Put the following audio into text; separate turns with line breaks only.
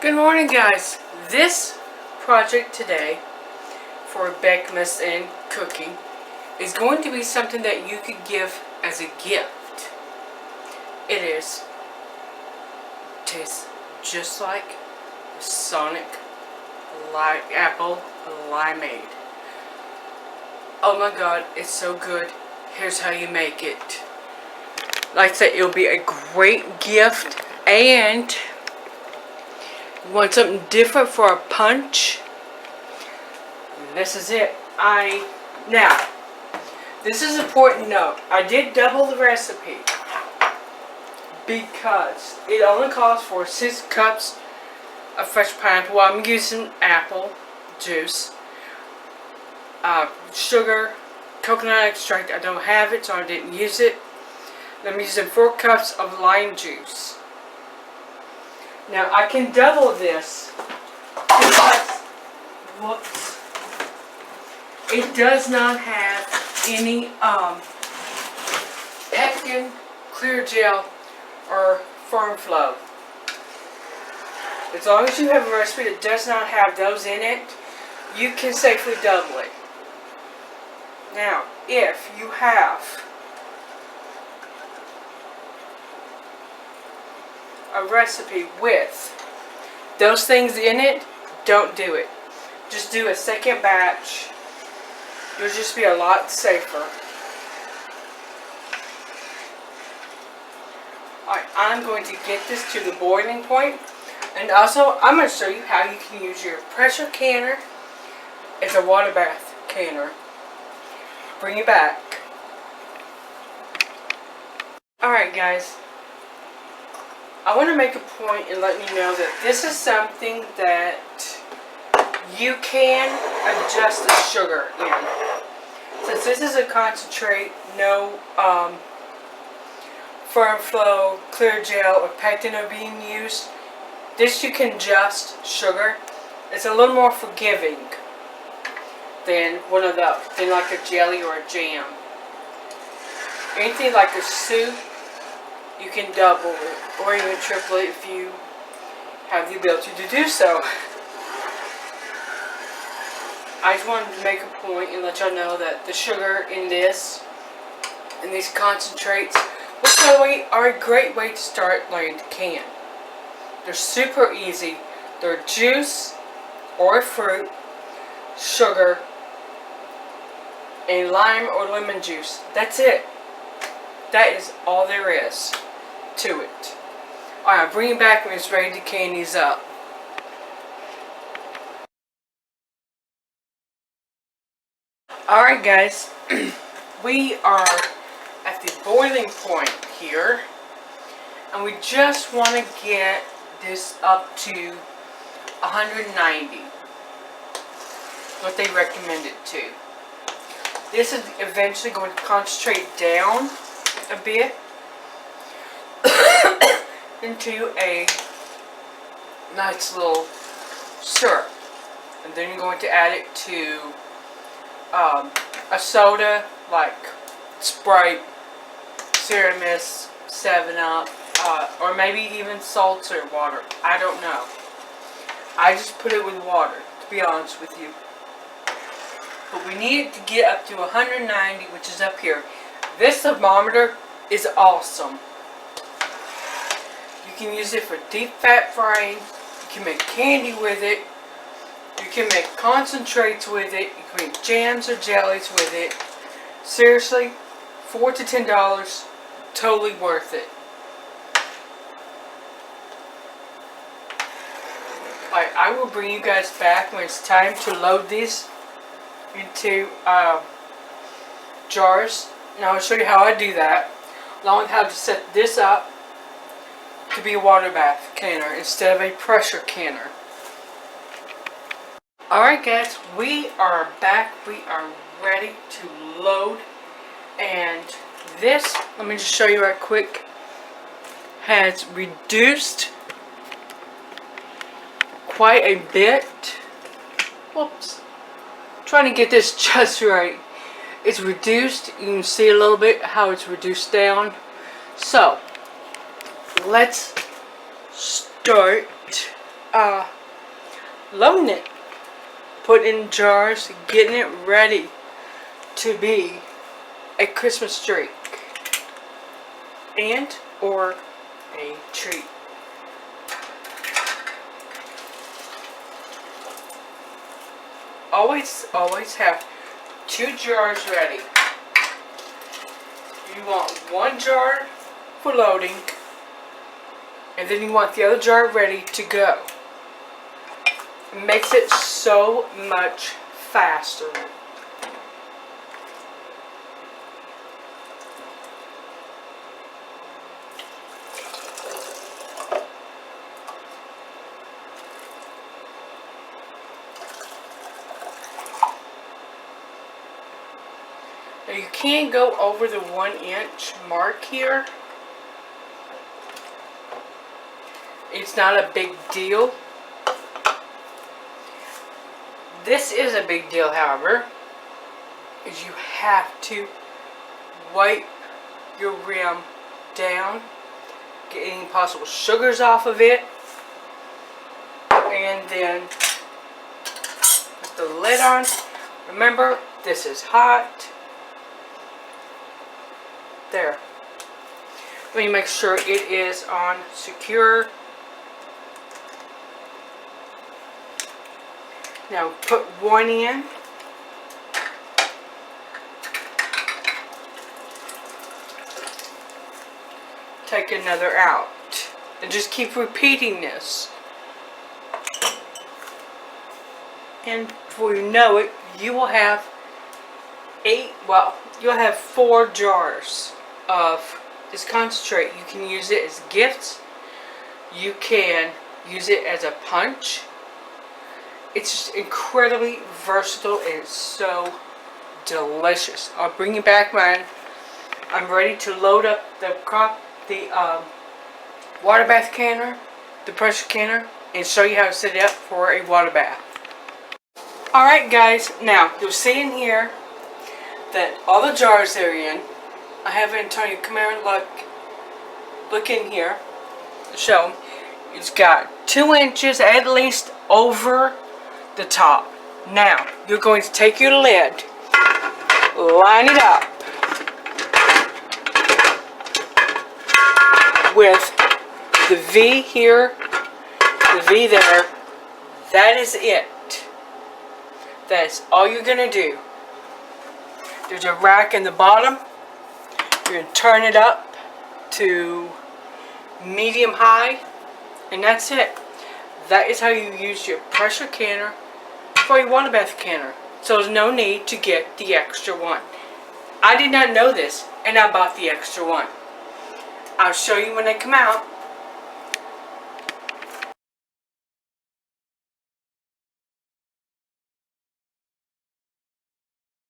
Good morning, guys. This project today for Beckmas and cooking is going to be something that you could give as a gift. It tastes just like Sonic apple limeade. Oh my god, it's so good. Here's how you make it. Like I said, it'll be a great gift, and you want something different for a punch? This is it. Now, this is an important note. I did double the recipe because it only calls for 6 cups of fresh pineapple. Well, I'm using apple juice, sugar, coconut extract. I don't have it, so I didn't use it. I'm using 4 cups of lime juice. Now I can double this because, whoops, it does not have any pectin, clear gel, or firm flow. As long as you have a recipe that does not have those in it, you can safely double it. Now, if you have a recipe with those things in it, don't do it. Just do a second batch. You'll just be a lot safer. Alright, I'm going to get this to the boiling point, and also I'm going to show you how you can use your pressure canner as a water bath canner. Bring it back. Alright guys, I want to make a point and let you know that this is something that you can adjust the sugar in. Since this is a concentrate, no firm flow, clear gel, or pectin are being used, this you can adjust sugar. It's a little more forgiving than one of those, than like a jelly or a jam. Anything like a soup, you can double it or even triple it if you have the ability to do so. I just wanted to make a point and let y'all know that the sugar in this, in these concentrates, which by the way are a great way to start learning to can. They're super easy. They're juice or fruit, sugar, and lime or lemon juice. That's it. That is all there is to it. Alright, I'll bring it back when it's ready to can these up. Alright guys, we are at the boiling point here, and we just want to get this up to 190, what they recommend it to. This is eventually going to concentrate down a bit into a nice little syrup, and then you're going to add it to a soda like Sprite, Sierra Mist, 7-Up, or maybe even seltzer water. I don't know. I just put it with water, to be honest with you. But we need it to get up to 190, which is up here. This thermometer is awesome. You can use it for deep fat frying. You can make candy with it. You can make concentrates with it. You can make jams or jellies with it. Seriously, $4 to $10, totally worth it. Alright, I will bring you guys back when it's time to load these into jars. Now I'll show you how I do that, along with how to set this up to be a water bath canner instead of a pressure canner. Alright guys, we are back. We are ready to load, and this, let me just show you right quick, has reduced quite a bit. Whoops. Trying to get this just right. It's reduced. You can see a little bit how it's reduced down. So let's start loading it, putting it in jars, getting it ready to be a Christmas tree and or a treat. Always have 2 jars ready. You want 1 jar for loading, and then you want the other jar ready to go. It makes it so much faster. Now you can't go over the 1-inch mark here. It's not a big deal. This is a big deal, however, is you have to wipe your rim down, get any possible sugars off of it, and then put the lid on. Remember, this is hot. There. Let me make sure it is on secure. Now put 1 in. Take another out. And just keep repeating this. And before you know it, you will have you'll have 4 jars of this concentrate. You can use it as gifts. You can use it as a punch. It's just incredibly versatile and it's so delicious. I'll bring you back when I'm ready to load up the water bath canner, the pressure canner, and show you how to set it up for a water bath. Alright guys, now you'll see in here that all the jars they're in, I have Antonio come here and look in here, show them. It's got 2 inches at least over the top. Now, you're going to take your lid, line it up with the V here, the V there. That is it. That is all you're going to do. There's a rack in the bottom. You're going to turn it up to medium high, and that's it. That is how you use your pressure canner for your water bath canner. So there's no need to get the extra one. I did not know this, and I bought the extra one. I'll show you when they come out.